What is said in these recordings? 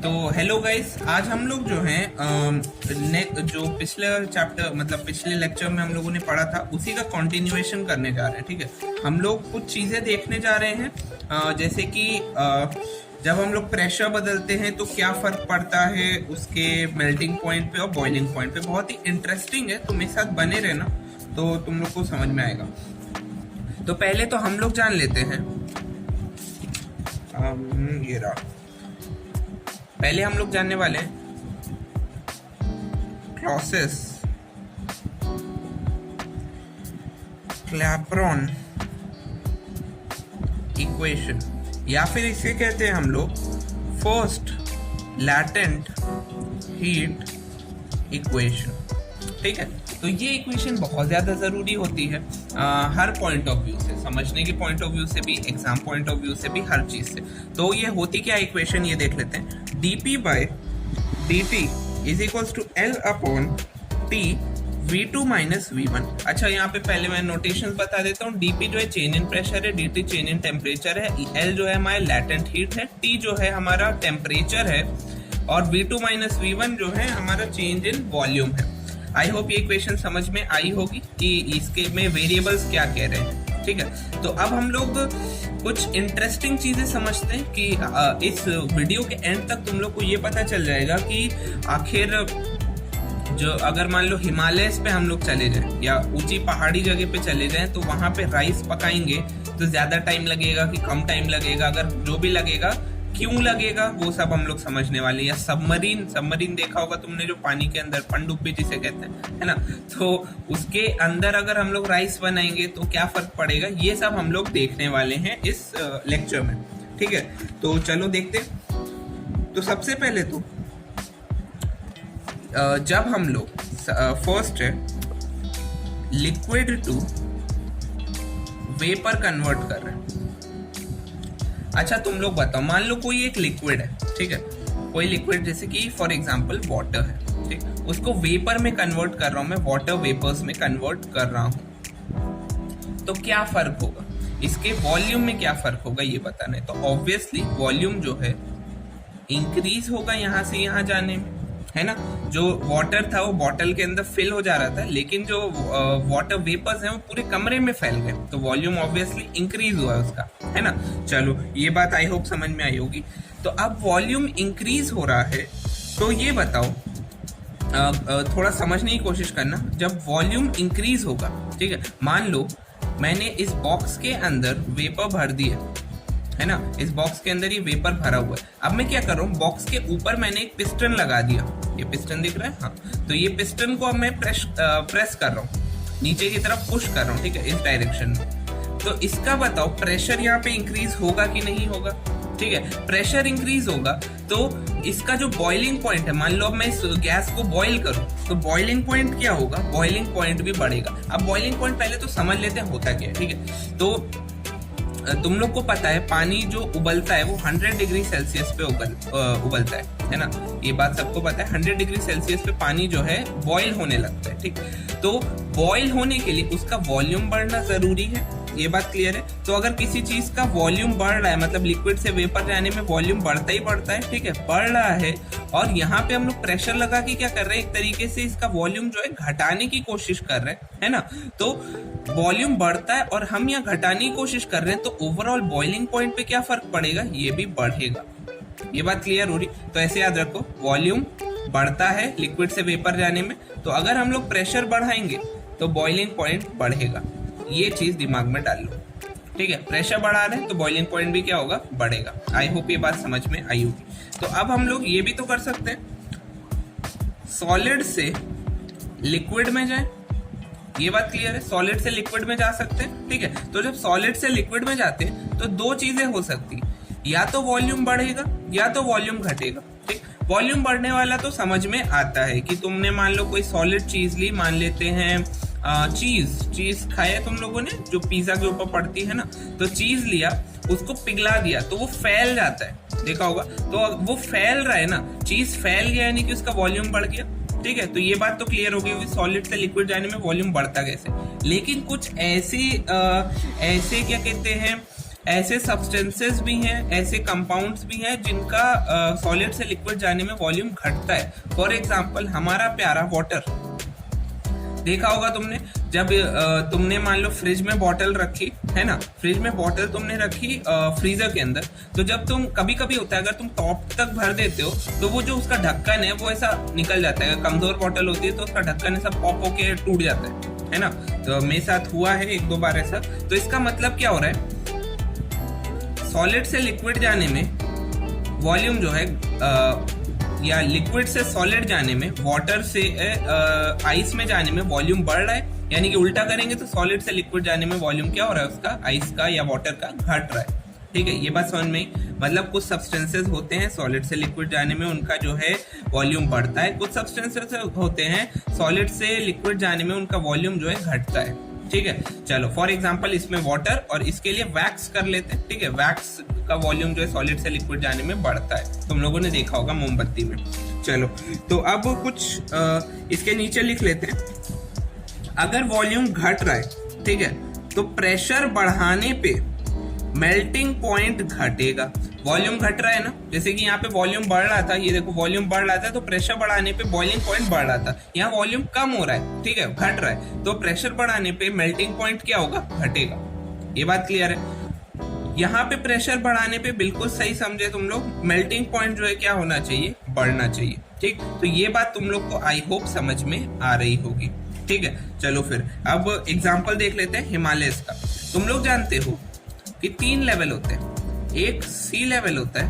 तो hello guys, आज हम लोग जो हैं जो पिछले चैप्टर मतलब पिछले लेक्चर में हम लोगों ने पढ़ा था उसी का कंटिन्यूएशन करने जा रहे हैं। ठीक है, हम लोग कुछ चीज़ें देखने जा रहे हैं, जैसे कि जब हम लोग प्रेशर बदलते हैं तो क्या फ़र्क पड़ता है उसके मेल्टिंग पॉइंट पे और बॉइलिंग पॉइंट पे। बहुत ही इंटरेस्टिंग है, तो मेरे साथ बने रहना तो तुम लोग को समझ में आएगा। तो पहले तो हम लोग जान लेते हैं, ये रहा। पहले हम लोग जानने वाले हैं क्लॉसियस क्लैपेरॉन इक्वेशन, या फिर इसे कहते हैं हम लोग फर्स्ट लैटेंट हीट इक्वेशन। ठीक है, तो ये इक्वेशन बहुत ज़्यादा ज़रूरी होती है हर पॉइंट ऑफ व्यू से, समझने के पॉइंट ऑफ व्यू से भी, एग्जाम पॉइंट ऑफ व्यू से भी, हर चीज़ से। तो ये होती क्या इक्वेशन, ये देख लेते हैं। dp by dt is equals to L upon T V2 minus V1। अच्छा, यहाँ पे पहले मैं नोटेशन बता देता हूँ। dp जो है चेंज इन प्रेशर है, dt चेंज इन टेम्परेचर है, L जो है हमारा लैटेंट हीट है, T जो है हमारा टेम्परेचर है, और V2 माइनस V1 जो है हमारा चेंज इन वॉल्यूम है। आई होप ये इक्वेशन समझ में आई होगी कि इसके में वेरिएबल्स क्या कह रहे हैं। ठीक है, तो अब हम लोग कुछ इंटरेस्टिंग चीजें समझते हैं कि इस वीडियो के एंड तक तुम लोग को ये पता चल जाएगा कि आखिर जो अगर मान लो हिमालयस पे हम लोग चले जाएं या ऊंची पहाड़ी जगह पे चले जाएं तो वहां पे राइस पकाएंगे तो ज्यादा टाइम लगेगा कि कम टाइम लगेगा, अगर जो भी लगेगा क्यों लगेगा वो सब हम लोग समझने वाले हैं। या सबमरीन देखा होगा तुमने, जो पानी के अंदर पनडुब्बी जिसे कहते हैं, है ना, तो उसके अंदर अगर हम लोग राइस बनाएंगे तो क्या फर्क पड़ेगा, ये सब हम लोग देखने वाले हैं इस लेक्चर में। ठीक है, तो चलो देखते हैं। तो सबसे पहले तो जब हम लोग फर्स्ट है लिक्विड टू वेपर कन्वर्ट कर रहे हैं। अच्छा, तुम लोग बताओ, मान लो कोई एक लिक्विड है, ठीक है, कोई लिक्विड जैसे कि फॉर एग्जांपल वाटर है, ठीक, उसको वेपर में कन्वर्ट कर रहा हूं मैं, वाटर वेपर्स में कन्वर्ट कर रहा हूं, तो क्या फर्क होगा, इसके वॉल्यूम में क्या फर्क होगा ये बताना है। तो ऑब्वियसली वॉल्यूम जो है इंक्रीज होगा यहां से यहां जाने में, है ना। जो वाटर था वो बॉटल के अंदर फिल हो जा रहा था, लेकिन जो वाटर वेपर्स हैं वो पूरे कमरे में फैल गए, तो वॉल्यूम ऑब्वियसली इंक्रीज हुआ उसका, है ना। चलो, ये बात आई होप समझ में आई होगी। तो अब वॉल्यूम इंक्रीज हो रहा है, तो ये बताओ, थोड़ा समझने की कोशिश करना। जब वॉल्यूम इंक्रीज होगा, ठीक है, मान लो मैंने इस बॉक्स के अंदर वेपर भर दिया, है ना, इस बॉक्स के अंदर ये वेपर भरा हुआ है। अब मैं क्या कर रहा हूँ, बॉक्स के ऊपर मैंने एक पिस्टन लगा दिया, ये पिस्टन दिख रहा है, हाँ, तो ये पिस्टन को अब मैं प्रेस कर रहा हूँ, नीचे की तरफ पुश कर रहा हूँ, ठीक है, इस डायरेक्शन में। तो इसका बताओ प्रेशर यहाँ पे इंक्रीज होगा कि नहीं होगा। ठीक है, प्रेशर इंक्रीज होगा तो इसका जो बॉइलिंग पॉइंट है, मान लो अब मैं इस गैस को बॉइल करूं तो बॉइलिंग पॉइंट क्या होगा, बॉइलिंग पॉइंट भी बढ़ेगा। अब बॉइलिंग पॉइंट पहले तो समझ लेते हैं होता क्या है। ठीक है, तो तुम लोग को पता है पानी जो उबलता है वो 100 डिग्री सेल्सियस पे उबलता है ना, ये बात सबको पता है। 100 डिग्री सेल्सियस पे पानी जो है बॉईल होने लगता है, ठीक। तो बॉईल होने के लिए उसका वॉल्यूम बढ़ना जरूरी है, ये बात क्लियर है। तो अगर किसी चीज का वॉल्यूम बढ़ रहा है, मतलब लिक्विड से वेपर जाने में वॉल्यूम बढ़ता ही बढ़ता है, ठीक है, बढ़ रहा है, और यहाँ पे हम लोग प्रेशर लगा के क्या कर रहे हैं, एक तरीके से इसका वॉल्यूम जो है घटाने की कोशिश कर रहे हैं, है ना। तो वॉल्यूम बढ़ता है और हम यहाँ घटाने की कोशिश कर रहे हैं, तो ओवरऑल बॉइलिंग पॉइंट पे क्या फर्क पड़ेगा, ये भी बढ़ेगा। ये बात क्लियर हो रही, तो ऐसे याद रखो, वॉल्यूम बढ़ता है लिक्विड से वेपर जाने में, तो अगर हम लोग प्रेशर बढ़ाएंगे तो बॉइलिंग पॉइंट बढ़ेगा। ये चीज दिमाग में डाल लो, ठीक है, प्रेशर बढ़ा रहे हैं तो बॉइलिंग पॉइंट भी क्या होगा, बढ़ेगा। आई होप ये बात समझ में आई होगी। तो अब हम लोग ये भी तो कर सकते हैं, सॉलिड से लिक्विड में जाए, ये बात क्लियर है, सॉलिड से लिक्विड में जा सकते हैं, ठीक है। तो जब सॉलिड से लिक्विड में जाते हैं तो दो चीजें हो सकती, या तो वॉल्यूम बढ़ेगा या तो वॉल्यूम घटेगा, ठीक। वॉल्यूम बढ़ने वाला तो समझ में आता है कि तुमने मान लो कोई सॉलिड चीज ली, मान लेते हैं चीज खाया तुम लोगों ने, जो पिज्जा के ऊपर पड़ती है ना, तो चीज लिया, उसको पिघला दिया तो वो फैल जाता है, देखा होगा। तो वो फैल रहा है ना, चीज फैल गया यानी कि उसका वॉल्यूम बढ़ गया, ठीक है। तो ये बात तो क्लियर हो गई, सॉलिड से लिक्विड जाने में वॉल्यूम बढ़ता कैसे। लेकिन कुछ ऐसे क्या कहते हैं, ऐसे सब्सटेंसेस भी हैं, ऐसे कंपाउंड्स भी हैं जिनका सॉलिड से लिक्विड जाने में वॉल्यूम घटता है। फॉर एग्जांपल हमारा प्यारा वाटर, देखा होगा तुमने, जब तुमने मान लो फ्रिज में बॉटल रखी है ना, फ्रिज में बॉटल तुमने रखी फ्रीजर के अंदर, तो जब तुम कभी कभी होता है अगर तुम टॉप तक भर देते हो तो वो जो उसका ढक्कन है वो ऐसा निकल जाता है। कमजोर बॉटल होती है तो उसका ढक्कन ऐसा पॉप होके टूट जाता है ना। तो मेरे साथ हुआ है 1-2 बार ऐसा। तो इसका मतलब क्या हो रहा है, सॉलिड से लिक्विड जाने में वॉल्यूम जो है या लिक्विड से सॉलिड जाने में, वाटर से आइस में जाने में वॉल्यूम बढ़ रहा है, यानी कि उल्टा करेंगे तो सॉलिड से लिक्विड जाने में वॉल्यूम क्या हो रहा है उसका, आइस का या वाटर का घट रहा है। ठीक है, ये बात समझ में, मतलब कुछ सब्सटेंसेस होते हैं सॉलिड से लिक्विड जाने में उनका जो है वॉल्यूम बढ़ता है, कुछ सब्सटेंसेस होते हैं सॉलिड से लिक्विड जाने में उनका वॉल्यूम जो है घटता है। ठीक है, चलो फॉर एग्जांपल इसमें वाटर और इसके लिए वैक्स कर लेते हैं। ठीक है, वैक्स का वॉल्यूम जो है सॉलिड से लिक्विड जाने में बढ़ता है, तुम लोगों ने देखा होगा मोमबत्ती में। चलो तो अब कुछ इसके नीचे लिख लेते हैं, अगर वॉल्यूम घट रहा है, ठीक है, तो प्रेशर बढ़ाने पे मेल्टिंग पॉइंट घटेगा। वॉल्यूम घट रहा है ना, जैसे कि यहाँ पे वॉल्यूम बढ़ रहा था, ये देखो वॉल्यूम बढ़ रहा था तो प्रेशर बढ़ाने पे बॉइलिंग पॉइंट बढ़ रहा था, यहाँ वॉल्यूम कम हो रहा है, ठीक है, घट रहा है, तो प्रेशर बढ़ाने पे मेल्टिंग पॉइंट क्या होगा, घटेगा। ये बात क्लियर है। यहाँ पे प्रेशर बढ़ाने पे बिल्कुल सही समझे तुम लोग, मेल्टिंग पॉइंट जो है क्या होना चाहिए, बढ़ना चाहिए। ठीक, तो ये बात तुम लोग को आई होप समझ में आ रही होगी। ठीक है, चलो फिर अब एग्जाम्पल देख लेते हैं हिमालयस का। तुम लोग जानते हो कि 3 लेवल होते हैं, एक सी लेवल होता है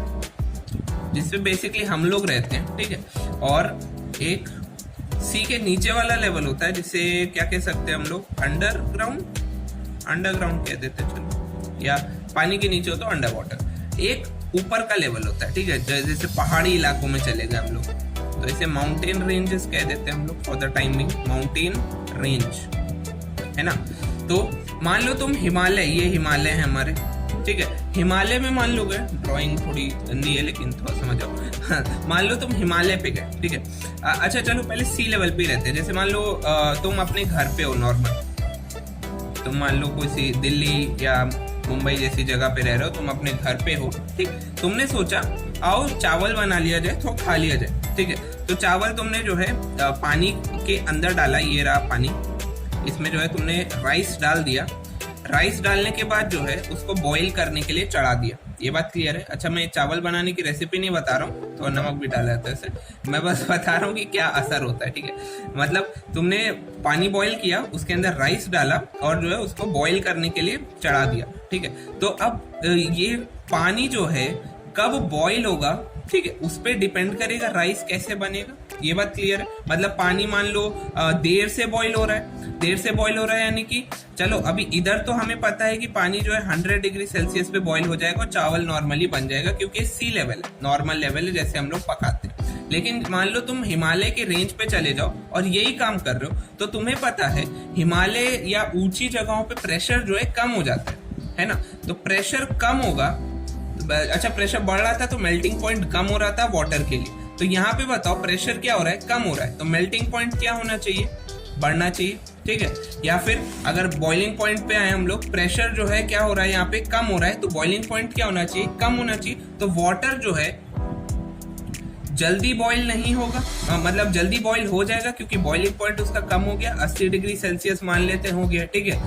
जिसमें बेसिकली हम लोग रहते हैं, ठीक है, और एक सी के नीचे वाला लेवल होता है जिसे क्या कह सकते हैं हम लोग, अंडरग्राउंड कह देते हैं, चलो, या पानी के नीचे हो तो अंडर वाटर। एक ऊपर का लेवल होता है, ठीक है, जैसे पहाड़ी इलाकों में चले गए हम लोग तो इसे माउंटेन रेंजेस कह देते हैं हम लोग for the time being, mountain range है ना। तो मान लो तुम हिमालय, ये हिमालय है हमारे, ठीक है, हिमालय में मान लो गए, ड्राइंग थोड़ी गंदी है लेकिन थोड़ा समझ जाओ। मान लो तुम हिमालय पे गए, ठीक है, अच्छा चलो पहले सी लेवल पे रहते हैं। जैसे मान लो तुम अपने घर पे हो नॉर्मल, तुम मान लो कोई दिल्ली या मुंबई जैसी जगह पे रह रहे हो, तुम अपने घर पे हो, ठीक, तुमने सोचा आओ चावल बना लिया जाए तो खा लिया जाए, ठीक है। तो चावल तुमने जो है पानी के अंदर डाला, ये रहा पानी, इसमें जो है तुमने राइस डाल दिया, राइस डालने के बाद जो है उसको बॉईल करने के लिए चढ़ा दिया। ये बात क्लियर है। अच्छा, मैं चावल बनाने की रेसिपी नहीं बता रहा हूँ, तो नमक भी डाला जाता है इसे, मैं बस बता रहा हूँ कि क्या असर होता है, ठीक है। मतलब तुमने पानी बॉईल किया, उसके अंदर राइस डाला और जो है उसको बॉईल करने के लिए चढ़ा दिया, ठीक है। तो अब ये पानी जो है कब बॉईल होगा, ठीक है, उस पर डिपेंड करेगा राइस कैसे बनेगा। ये बात क्लियर है। मतलब पानी मान लो देर से बॉईल हो रहा है, देर से बॉईल हो रहा है, यानी कि चलो अभी इधर तो हमें पता है कि पानी जो है 100 डिग्री सेल्सियस पे बॉईल हो जाएगा और चावल नॉर्मली बन जाएगा, क्योंकि सी लेवल है, नॉर्मल लेवल है जैसे हम लोग पकाते हैं। लेकिन मान लो तुम हिमालय के रेंज पे चले जाओ और यही काम कर रहे हो, तो तुम्हें पता है हिमालय या ऊंची जगहों पे प्रेशर जो है कम हो जाता है ना। तो प्रेशर कम होगा, अच्छा प्रेशर बढ़ रहा था तो मेल्टिंग पॉइंट कम हो रहा था वाटर के लिए। तो यहाँ पे बताओ प्रेशर क्या हो रहा है, कम हो रहा है, तो मेल्टिंग पॉइंट क्या होना चाहिए, बढ़ना चाहिए, ठीक है। या फिर अगर बॉइलिंग पॉइंट पे आए हम लोग, प्रेशर जो है क्या हो रहा है यहाँ पे, कम हो रहा है, तो बॉइलिंग पॉइंट क्या होना चाहिए, कम होना चाहिए। तो वाटर जो है जल्दी बॉईल नहीं होगा, मतलब जल्दी बॉईल हो जाएगा क्योंकि बॉइलिंग पॉइंट उसका कम हो गया, 80 डिग्री सेल्सियस मान लेते हो गया, ठीक है।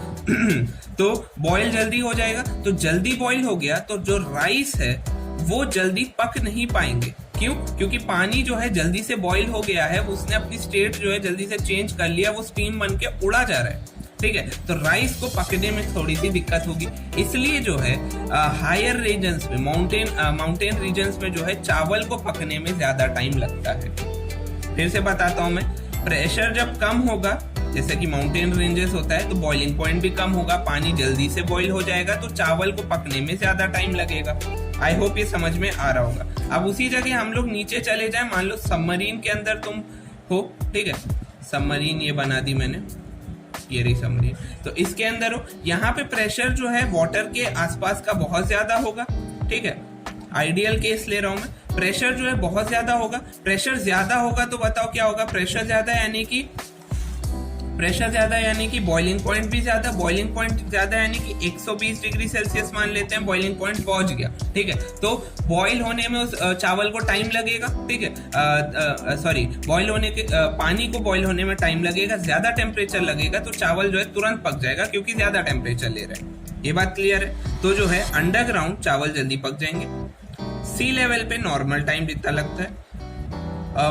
तो बॉईल जल्दी हो जाएगा, तो जल्दी बॉईल हो गया तो जो राइस है वो जल्दी पक नहीं पाएंगे। क्यों? क्योंकि पानी जो है जल्दी से बॉईल हो गया है, उसने अपनी स्टेट जो है जल्दी से चेंज कर लिया, वो स्टीम बन के उड़ा जा रहा है, ठीक है। तो राइस को पकने में थोड़ी सी दिक्कत होगी, इसलिए जो है हायर रीजन्स में, माउंटेन रीजन्स में जो है चावल को पकने में ज्यादा टाइम लगता है। फिर से बताता हूं मैं, प्रेशर जब कम होगा, जैसे कि माउंटेन रेंजेस होता है, तो बॉइलिंग पॉइंट भी कम होगा, पानी जल्दी से बॉईल हो जाएगा, तो चावल को पकने में ज्यादा टाइम लगेगा। आई होप ये समझ में आ रहा होगा। अब उसी जगह हम लोग नीचे चले जाए, मान लो सबमरीन के अंदर तुम हो, ठीक है, सबमरीन ये बना दी मैंने, ये रही सबमरीन, तो इसके अंदर हो, यहाँ पे प्रेशर जो है वाटर के आसपास का बहुत ज्यादा होगा, ठीक है, आइडियल केस ले रहा हूं मैं, प्रेशर जो है बहुत ज्यादा होगा। प्रेशर ज्यादा होगा तो बताओ क्या होगा, प्रेशर ज्यादा यानी कि प्रेशर ज्यादा यानी कि बॉइलिंग पॉइंट भी ज्यादा, बॉइलिंग पॉइंट ज्यादा यानी कि 120 डिग्री सेल्सियस मान लेते हैं बॉइलिंग पॉइंट पहुंच गया, ठीक है। तो बॉईल होने में उस चावल को टाइम लगेगा, ठीक है, सॉरी बॉईल होने के पानी को बॉईल होने में टाइम लगेगा, ज्यादा टेम्परेचर लगेगा तो चावल जो है तुरंत पक जाएगा क्योंकि ज्यादा टेम्परेचर ले रहे हैं। ये बात क्लियर है। तो जो है अंडरग्राउंड चावल जल्दी पक जाएंगे। सी लेवल पे नॉर्मल टाइम जितना लगता है।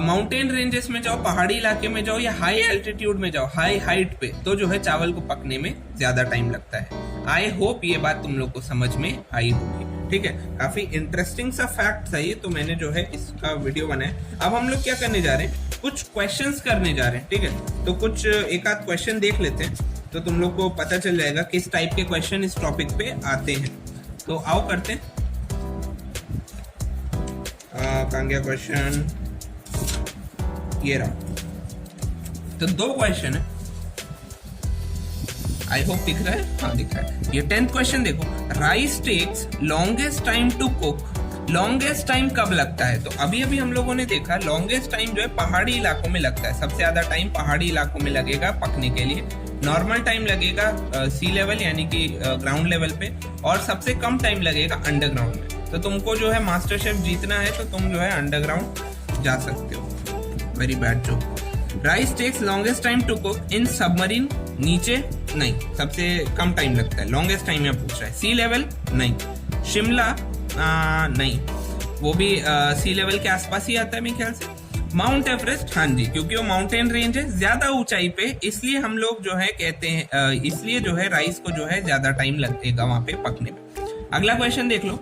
माउंटेन रेंजेस में जाओ, पहाड़ी इलाके में जाओ या हाई एल्टीट्यूड में जाओ, हाई हाइट पे, तो जो है चावल को पकने में ज्यादा टाइम लगता है। आई होप ये बात तुम लोग को समझ में आई होगी, ठीक है। काफी इंटरेस्टिंग सा फैक्ट था ये, तो मैंने जो है इसका वीडियो बनाया। अब हम लोग क्या करने जा रहे हैं, कुछ क्वेश्चंस करने जा रहे हैं, ठीक है। तो कुछ एक आध क्वेश्चन देख लेते हैं तो तुम लोग को पता चल जाएगा किस टाइप के क्वेश्चन इस टॉपिक पे आते हैं। तो आओ करते हैं। कहाँ गया क्वेश्चन, ये रहा। तो 2 क्वेश्चन है, आई होप दिख रहा है, हाँ दिख रहा है। ये 10th क्वेश्चन देखो, rice takes longest time to cook. Longest time कब लगता है? तो अभी अभी हम लोगों ने देखा लॉन्गेस्ट टाइम जो है पहाड़ी इलाकों में लगता है। सबसे ज्यादा टाइम पहाड़ी इलाकों में लगेगा पकने के लिए। नॉर्मल टाइम लगेगा सी लेवल यानी कि ग्राउंड लेवल पे, और सबसे कम टाइम लगेगा अंडरग्राउंड में। तो तुमको जो है मास्टर शेफ जीतना है तो तुम जो है अंडरग्राउंड जा सकते हो। Very bad joke. Rice takes longest time to cook in submarine, नीचे नहीं, सबसे कम टाइम लगता है। लॉन्गेस्ट टाइम यहाँ पूछ रहा है। सी लेवल नहीं, शिमला नहीं, वो भी सी लेवल के आसपास ही आता है मेरे ख्याल से। माउंट एवरेस्ट, हाँ जी, क्योंकि वो माउंटेन रेंज है ज्यादा ऊंचाई पे, इसलिए हम लोग जो है कहते हैं, इसलिए जो है राइस को जो है ज्यादा टाइम लगेगा वहां पे पकने में। अगला क्वेश्चन देख लो,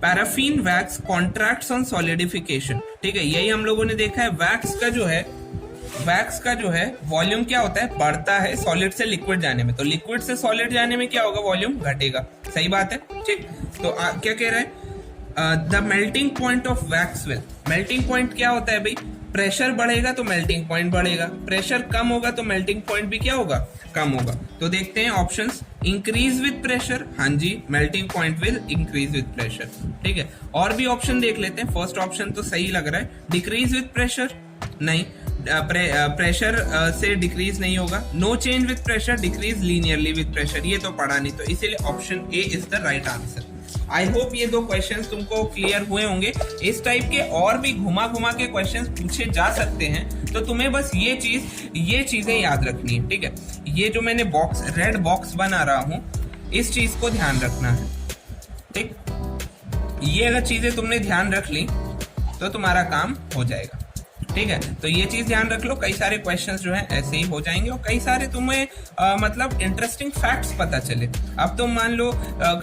paraffin wax contracts on solidification, ठीक है। यही हम लोगों ने देखा है, वैक्स का जो है वॉल्यूम क्या होता है, बढ़ता है सॉलिड से लिक्विड जाने में। तो लिक्विड से सॉलिड जाने में क्या होगा, वॉल्यूम घटेगा। सही बात है, ठीक। तो क्या कह रहा है, the melting point of wax will, melting point क्या होता है भाई, प्रेशर बढ़ेगा तो मेल्टिंग पॉइंट बढ़ेगा, प्रेशर कम होगा तो मेल्टिंग पॉइंट भी क्या होगा, कम होगा। तो देखते हैं ऑप्शंस। इंक्रीज विद प्रेशर, हाँ जी, melting point will increase with pressure, ठीक है। और भी ऑप्शन देख लेते हैं। फर्स्ट ऑप्शन तो सही लग रहा है। डिक्रीज विद प्रेशर, नहीं, प्रेशर से डिक्रीज नहीं होगा। No change with pressure, decrease linearly with pressure, ये तो पढ़ा नहीं, तो इसीलिए option A is the right answer. I hope ये 2 क्वेश्चंस तुमको क्लियर हुए होंगे। इस टाइप के और भी घुमा घुमा के क्वेश्चंस पूछे जा सकते हैं, तो तुम्हें बस ये चीजें याद रखनी है, ठीक है। ये जो मैंने रेड बॉक्स बना रहा हूं, इस चीज को ध्यान रखना है, ठीक। ये अगर चीजें तुमने ध्यान रख ली तो तुम्हारा काम हो जाएगा, ठीक है। तो ये चीज ध्यान रख लो। कई सारे क्वेश्चंस जो हैं ऐसे ही हो जाएंगे, और कई सारे तुम्हें मतलब इंटरेस्टिंग फैक्ट्स पता चले। अब तुम मान लो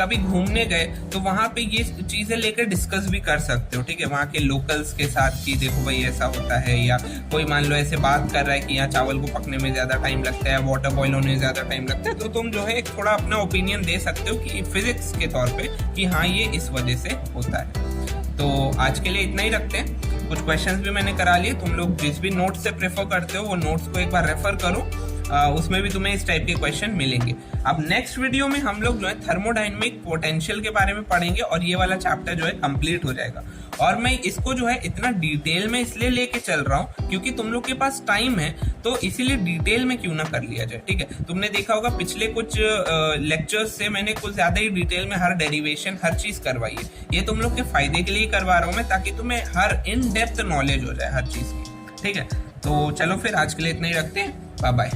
कभी घूमने गए तो वहां पे ये चीजें लेकर डिस्कस भी कर सकते हो, ठीक है, वहां के लोकल्स के साथ कि देखो भाई ऐसा होता है, या कोई मान लो ऐसे बात कर रहा है कि यहाँ चावल को पकने में ज्यादा टाइम लगता है, वाटर बॉईल होने में ज्यादा टाइम लगता है, तो तुम जो है थोड़ा अपना ओपिनियन दे सकते हो कि फिजिक्स के तौर पे कि हाँ ये इस वजह से होता है। तो आज के लिए इतना ही रखते हैं। कुछ क्वेश्चंस भी मैंने करा लिए, तुम लोग जिस भी नोट्स से प्रेफर करते हो वो नोट्स को एक बार रेफर करो, उसमें भी तुम्हें इस टाइप के क्वेश्चन मिलेंगे। अब नेक्स्ट वीडियो में हम लोग जो है थर्मोडायनेमिक पोटेंशियल के बारे में पढ़ेंगे, और ये वाला चैप्टर जो है कंप्लीट हो जाएगा। और मैं इसको जो है इतना डिटेल में इसलिए लेके चल रहा हूँ क्योंकि तुम लोग के पास टाइम है, तो इसीलिए डिटेल में क्यों ना कर लिया जाए, ठीक है। तुमने देखा होगा पिछले कुछ लेक्चर्स से मैंने कुछ ज्यादा ही डिटेल में हर डेरिवेशन हर चीज करवाई है। ये तुम लोग के फायदे के लिए करवा रहा हूँ मैं, ताकि तुम्हें हर इन डेप्थ नॉलेज हो जाए हर चीज की, ठीक है। तो चलो फिर आज के लिए इतना ही रखते हैं, बाय बाय।